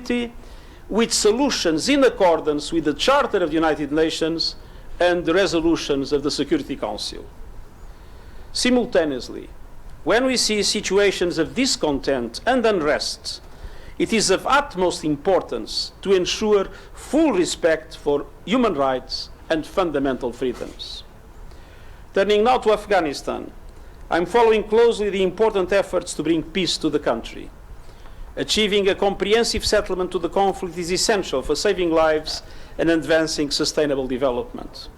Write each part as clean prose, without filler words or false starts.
security with solutions in accordance with the Charter of the United Nations and the resolutions of the Security Council. Simultaneously, when we see situations of discontent and unrest, it is of utmost importance to ensure full respect for human rights and fundamental freedoms. Turning now to Afghanistan, I'm following closely the important efforts to bring peace to the country. Achieving a comprehensive settlement to the conflict is essential for saving lives and advancing sustainable development.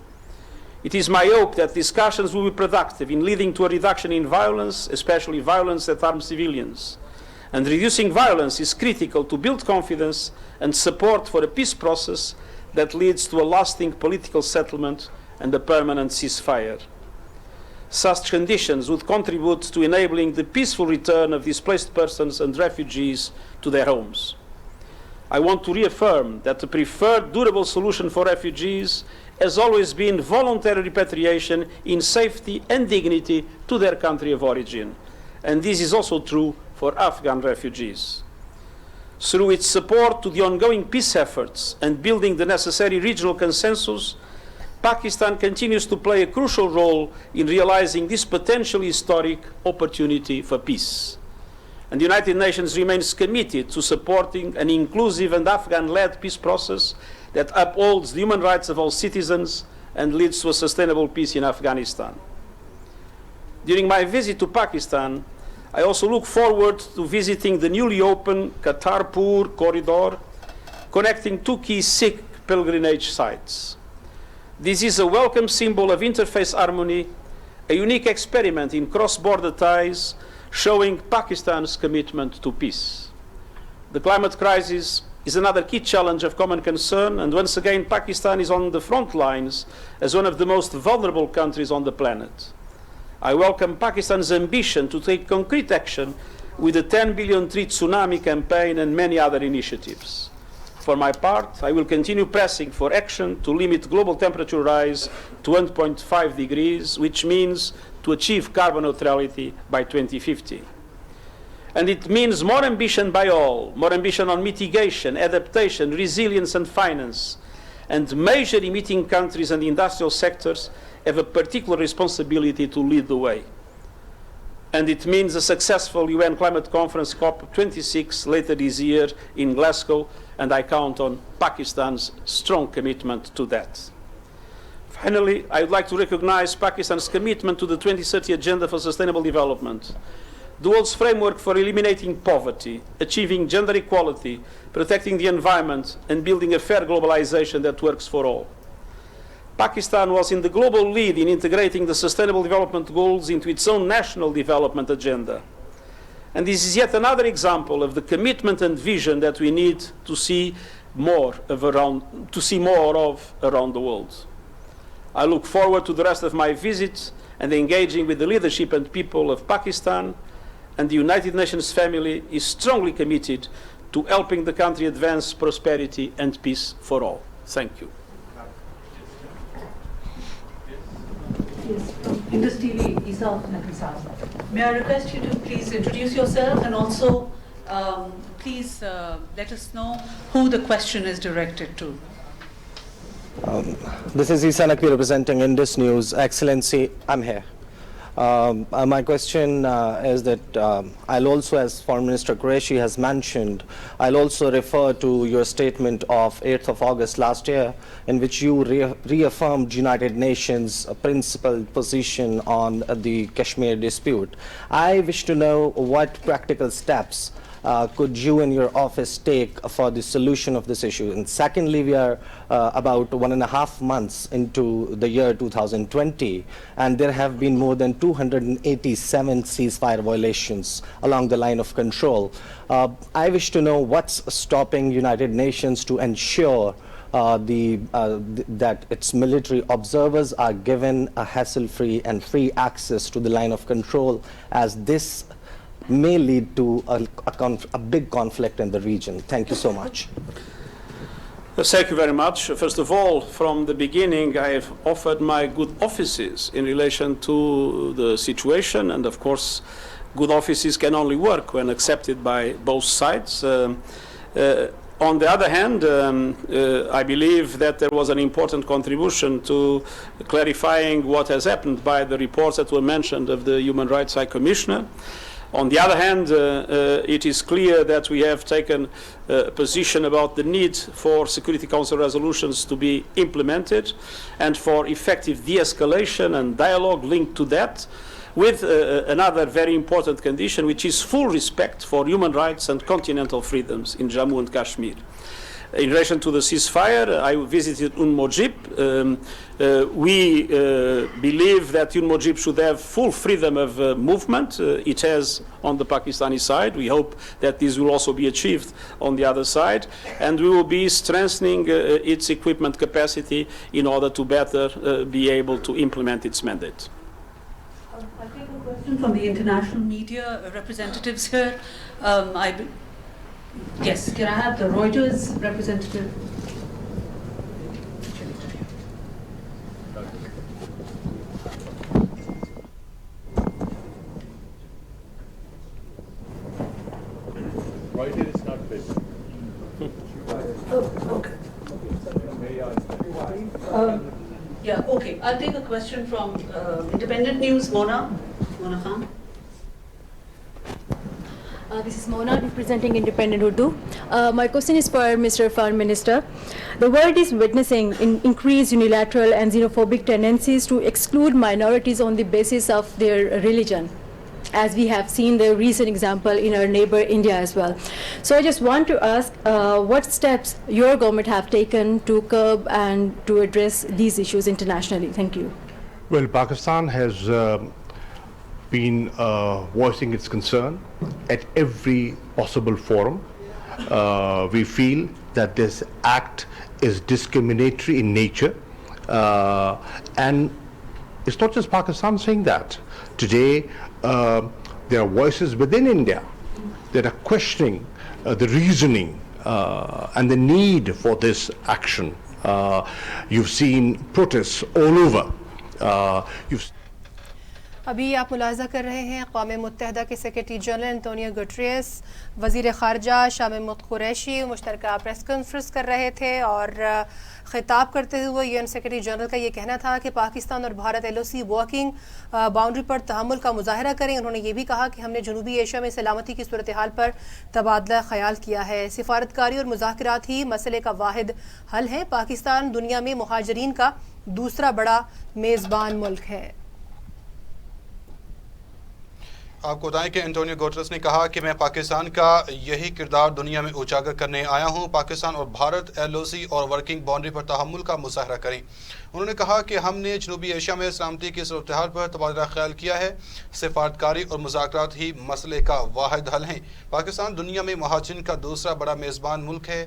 It is my hope that discussions will be productive in leading to a reduction in violence, especially violence that harms civilians. And reducing violence is critical to build confidence and support for a peace process that leads to a lasting political settlement and a permanent ceasefire. Such conditions would contribute to enabling the peaceful return of displaced persons and refugees to their homes. I want to reaffirm that the preferred durable solution for refugees has always been voluntary repatriation in safety and dignity to their country of origin, and this is also true for Afghan refugees. Through its support to the ongoing peace efforts and building the necessary regional consensus, Pakistan continues to play a crucial role in realizing this potentially historic opportunity for peace. And the United Nations remains committed to supporting an inclusive and Afghan-led peace process that upholds the human rights of all citizens and leads to a sustainable peace in Afghanistan. During my visit to Pakistan, I also look forward to visiting the newly opened Kartarpur corridor, connecting two key Sikh pilgrimage sites. This is a welcome symbol of interfaith harmony, a unique experiment in cross-border ties, showing Pakistan's commitment to peace. The climate crisis is another key challenge of common concern, and once again, Pakistan is on the front lines as one of the most vulnerable countries on the planet. I welcome Pakistan's ambition to take concrete action with the 10 billion tree tsunami campaign and many other initiatives. For my part, I will continue pressing for action to limit global temperature rise to 1.5 degrees, which means to achieve carbon neutrality by 2050. And it means more ambition by all, more ambition on mitigation, adaptation, resilience and finance. And major emitting countries and industrial sectors have a particular responsibility to lead the way. And it means a successful UN climate conference COP26 later this year in Glasgow, and I count on Pakistan's strong commitment to that. Finally, I would like to recognize Pakistan's commitment to the 2030 Agenda for Sustainable Development, the world's framework for eliminating poverty, achieving gender equality, protecting the environment, and building a fair globalization that works for all. Pakistan was in the global lead in integrating the Sustainable Development Goals into its own national development agenda. And this is yet another example of the commitment and vision that we need to see more of around the world. I look forward to the rest of my visit and engaging with the leadership and people of Pakistan, and the United Nations family is strongly committed to helping the country advance prosperity and peace for all. Thank you. Yes, from Indus TV, Isa Nakisasa. May I request you to please introduce yourself and also please let us know who the question is directed to. This is Isa Nakvi representing Indus News. Excellency, I'm here. My question is that I'll also, as Foreign Minister Qureshi has mentioned, I'll also refer to your statement of 8th of August last year, in which you reaffirmed United Nations' principled position on the Kashmir dispute. I wish to know what practical steps could you and your office take for the solution of this issue? And secondly, we are about 1.5 months into the year 2020, and there have been more than 287 ceasefire violations along the line of control. I wish to know what's stopping United Nations to ensure that its military observers are given a hassle-free and free access to the line of control, as this may lead to a big conflict in the region. Thank you so much. Thank you very much. First of all, from the beginning, I have offered my good offices in relation to the situation, and of course, good offices can only work when accepted by both sides. On the other hand, I believe that there was an important contribution to clarifying what has happened by the reports that were mentioned of the Human Rights High Commissioner. On the other hand, it is clear that we have taken a position about the need for Security Council resolutions to be implemented and for effective de-escalation and dialogue linked to that, with another very important condition, which is full respect for human rights and continental freedoms in Jammu and Kashmir. In relation to the ceasefire, I visited Unmojib. We believe that Unmojib should have full freedom of movement. It has on the Pakistani side. We hope that this will also be achieved on the other side. And we will be strengthening its equipment capacity in order to better be able to implement its mandate. I'll take a question from the international media representatives here. Yes, can I have the Reuters representative? Reuters is not big. Okay. Yeah, okay. I'll take a question from Independent News, Mona Khan. This is Mona representing Independent Urdu. My question is for Mr. Foreign Minister. The world is witnessing increased unilateral and xenophobic tendencies to exclude minorities on the basis of their religion, as we have seen the recent example in our neighbor India as well. So I just want to ask what steps your government have taken to curb and to address these issues internationally. Thank you. Well, Pakistan has been voicing its concern at every possible forum. We feel that this act is discriminatory in nature, and it's not just Pakistan saying that. Today, there are voices within India that are questioning the reasoning and the need for this action. You've seen protests all over. अभी आप मुलाहज़ा कर रहे हैं क़ौम मुत्तहिदा के secretary general Antonio Guterres वज़ीर ख़ारजा Shah Mahmood Qureshi मुश्तरका press conference कर रहे थे और ख़िताब करते हुए यूएन सेक्रेटरी जनरल का ये कहना था कि पाकिस्तान और भारत एलओसी वर्किंग बाउंड्री पर तहम्मुल का मुज़ाहरा करें। उन्होंने ये भी कहा कि हमने जनूबी एशिया में सलामती की सूरत हाल पर तबादला ख्याल किया है। सिफारतकारी और मुज़ाकरात ही मसले का वाहिद हल है। पाकिस्तान दुनिया में मुहाजिरीन का दूसरा बड़ा मेज़बान मुल्क है। आपको बताएं कि एंटोनियो गुटेरेस ने कहा कि मैं पाकिस्तान का यही किरदार दुनिया में उजागर करने आया हूं। पाकिस्तान और भारत एलओसी और वर्किंग बाउंड्री पर तहम्मुल का मुज़ाहरा करें। उन्होंने कहा कि हमने जनूबी एशिया में सलामती की सूरत हाल पर तबादला ख्याल किया है। सिफारतकारी और मुज़ाकरात ही मसले का वाहिद हल है। पाकिस्तान दुनिया में मुहाजिरीन का दूसरा बड़ा मेज़बान मुल्क है।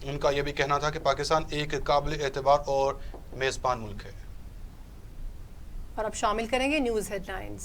उनका यह भी कहना था कि पाकिस्तान एक काबिल एतबार और मेज़बान मुल्क है। और अब शामिल करेंगे न्यूज़ हेडलाइंस।